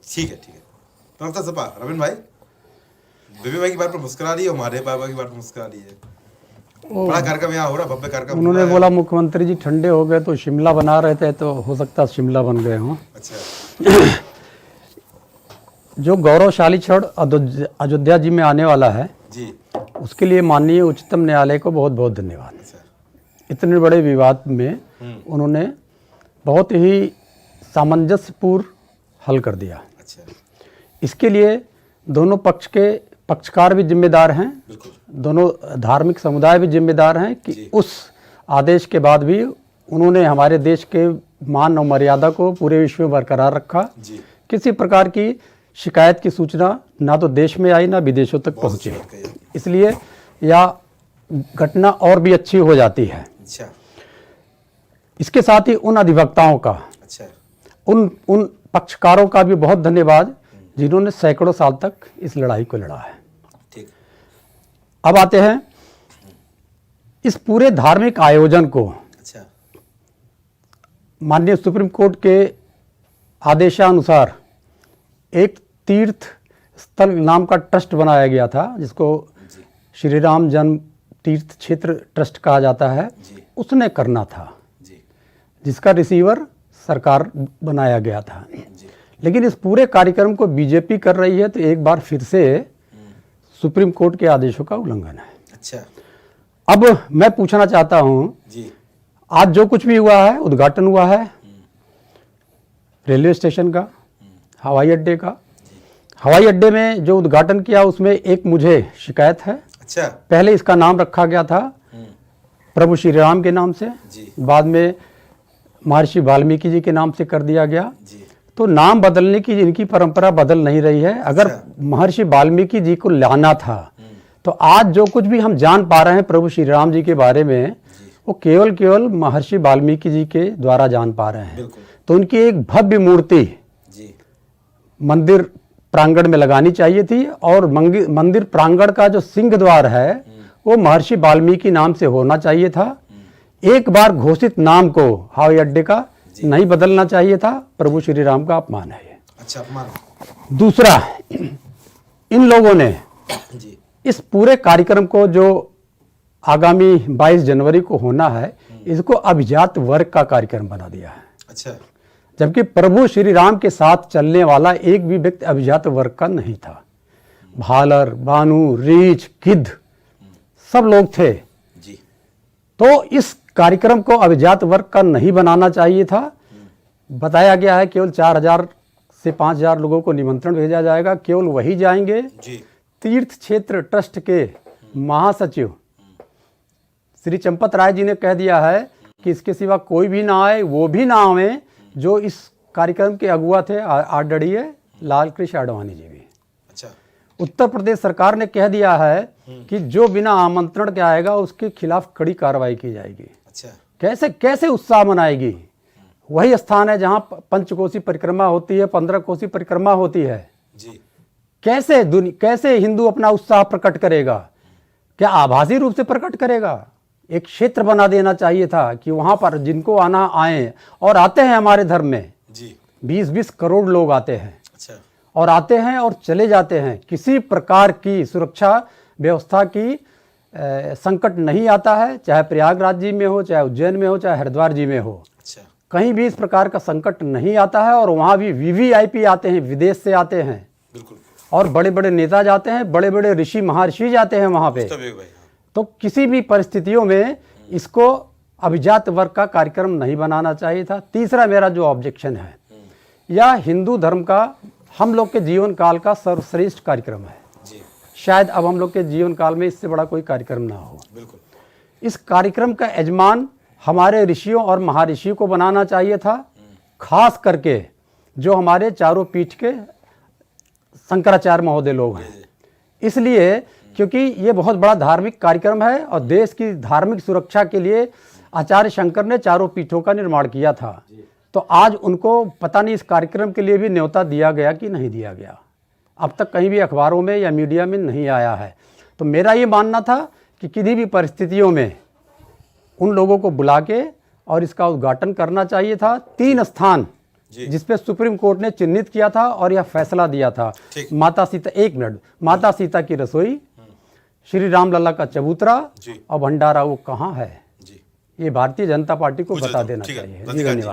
ठीक है। नमस्ते सपा रविंद्र भाई, बीबी भाई की बात पर मुस्कुरा रही है, हमारे बाबा की बात पर मुस्कुरा रही है। बड़ा कार्यक्रम यहाँ हो रहा, भव्य कार्यक्रम। उन्होंने बोला मुख्यमंत्री जी ठंडे हो गए तो शिमला बना रहे थे, तो हो सकता है शिमला बन गए हों। अच्छा। जो गौरवशाली क्षण अयोध्या जी में आने वाला है जी, उसके लिए माननीय उच्चतम न्यायालय को बहुत बहुत धन्यवाद। अच्छा। इतने बड़े विवाद में उन्होंने बहुत ही सामंजस्यपूर्ण हल कर दिया। अच्छा। इसके लिए दोनों पक्ष के पक्षकार भी जिम्मेदार हैं, बिल्कुल। दोनों धार्मिक समुदाय भी जिम्मेदार हैं कि उस आदेश के बाद भी उन्होंने हमारे देश के मान और मर्यादा को पूरे विश्व में बरकरार रखा। जी। किसी प्रकार की शिकायत की सूचना ना तो देश में आई ना विदेशों तक पहुंची, इसलिए यह घटना और भी अच्छी हो जाती है। अच्छा। इसके साथ ही उन अधिवक्ताओं का, अच्छा, उन पक्षकारों का भी बहुत धन्यवाद जिन्होंने सैकड़ों साल तक इस लड़ाई को लड़ा है। ठीक। अब आते हैं इस पूरे धार्मिक आयोजन को। अच्छा। माननीय सुप्रीम कोर्ट के आदेशानुसार एक तीर्थ स्थल नाम का ट्रस्ट बनाया गया था, जिसको श्री राम जन्म तीर्थ क्षेत्र ट्रस्ट कहा जाता है। उसने करना था, जिसका रिसीवर सरकार बनाया गया था। लेकिन इस पूरे कार्यक्रम को बीजेपी कर रही है, तो एक बार फिर से सुप्रीम कोर्ट के आदेशों का उल्लंघन है। अच्छा। अब मैं पूछना चाहता हूं, आज जो कुछ भी हुआ है, उद्घाटन हुआ है रेलवे स्टेशन का, हवाई अड्डे का। हवाई अड्डे में जो उद्घाटन किया उसमें एक मुझे शिकायत है। अच्छा। पहले इसका नाम रखा गया था प्रभु श्री राम के नाम से, बाद में महर्षि वाल्मीकि जी के नाम से कर दिया गया। तो नाम बदलने की इनकी परंपरा बदल नहीं रही है। अगर महर्षि वाल्मीकि जी को लाना था तो आज जो कुछ भी हम जान पा रहे हैं प्रभु श्री राम जी के बारे में, वो केवल महर्षि वाल्मीकि जी के द्वारा जान पा रहे हैं। तो उनकी एक भव्य मूर्ति मंदिर प्रांगण में लगानी चाहिए थी, और मंदिर प्रांगण का जो सिंह द्वार है वो महर्षि वाल्मीकि नाम से होना चाहिए था। एक बार घोषित नाम को हवाई अड्डे का नहीं बदलना चाहिए था। प्रभु श्री राम का अपमान है ये। अच्छा, अपमान। दूसरा, इन लोगों ने इस पूरे कार्यक्रम को जो आगामी 22 जनवरी को होना है, इसको अभिजात वर्ग का कार्यक्रम बना दिया है। अच्छा। जबकि प्रभु श्री राम के साथ चलने वाला एक भी व्यक्ति अभिजात वर्ग का नहीं था। भालर, बानू, रीछ, गिद्ध सब लोग थे। तो इस कार्यक्रम को अभिजात वर्ग का नहीं बनाना चाहिए था। बताया गया है केवल 4000 से 5000 लोगों को निमंत्रण भेजा जाएगा, केवल वही जाएंगे। तीर्थ क्षेत्र ट्रस्ट के महासचिव श्री चंपत राय जी ने कह दिया है कि इसके सिवा कोई भी ना आए। वो भी ना आए जो इस कार्यक्रम के अगुआ थे, आदरणीय लाल कृष्ण आडवाणी जी भी। अच्छा। उत्तर प्रदेश सरकार ने कह दिया है कि जो बिना आमंत्रण के आएगा उसके खिलाफ कड़ी कार्रवाई की जाएगी। अच्छा। कैसे उत्साह मनाएगी? वही स्थान है जहां पंचकोसी परिक्रमा होती है, 15 कोसी परिक्रमा होती है। कैसे हिंदू अपना उत्साह प्रकट करेगा? क्या आभासी रूप से प्रकट करेगा? एक क्षेत्र बना देना चाहिए था कि वहां पर जिनको आना आए, और आते हैं हमारे धर्म में 20-20 करोड़ लोग आते हैं। अच्छा। और आते हैं और चले जाते हैं। किसी प्रकार की सुरक्षा व्यवस्था की संकट नहीं आता है, चाहे प्रयागराज जी में हो, चाहे उज्जैन में हो, चाहे हरिद्वार जी में हो। अच्छा। कहीं भी इस प्रकार का संकट नहीं आता है। और वहाँ भी वीवीआईपी आते हैं, विदेश से आते हैं। बिल्कुल। और बड़े बड़े नेता जाते हैं, बड़े बड़े ऋषि महर्षि जाते हैं वहाँ पे। तो किसी भी परिस्थितियों में इसको अभिजात वर्ग का कार्यक्रम नहीं बनाना चाहिए था। तीसरा मेरा जो ऑब्जेक्शन है, यह हिंदू धर्म का हम लोग के जीवन काल का सर्वश्रेष्ठ कार्यक्रम है। शायद अब हम लोग के जीवन काल में इससे बड़ा कोई कार्यक्रम ना हो। बिल्कुल। इस कार्यक्रम का यजमान हमारे ऋषियों और महर्षियों को बनाना चाहिए था, खास करके जो हमारे चारों पीठ के शंकराचार्य महोदय लोग हैं। इसलिए क्योंकि ये बहुत बड़ा धार्मिक कार्यक्रम है और देश की धार्मिक सुरक्षा के लिए आचार्य शंकर ने चारों पीठों का निर्माण किया था। तो आज उनको पता नहीं इस कार्यक्रम के लिए भी न्योता दिया गया कि नहीं दिया गया। अब तक कहीं भी अखबारों में या मीडिया में नहीं आया है। तो मेरा ये मानना था कि किसी भी परिस्थितियों में उन लोगों को बुला के और इसका उद्घाटन करना चाहिए था। 3 स्थान जी। जिसपे सुप्रीम कोर्ट ने चिन्हित किया था और यह फैसला दिया था। ठीक। माता सीता, एक मिनट, माता सीता की रसोई, श्री राम लला का चबूतरा जी। और भंडारा वो कहाँ है? जी ये भारतीय जनता पार्टी को पूछ बता लेता हूँ, देना ठीक है, चाहिए। जी रतिका जी। धन्यवाद।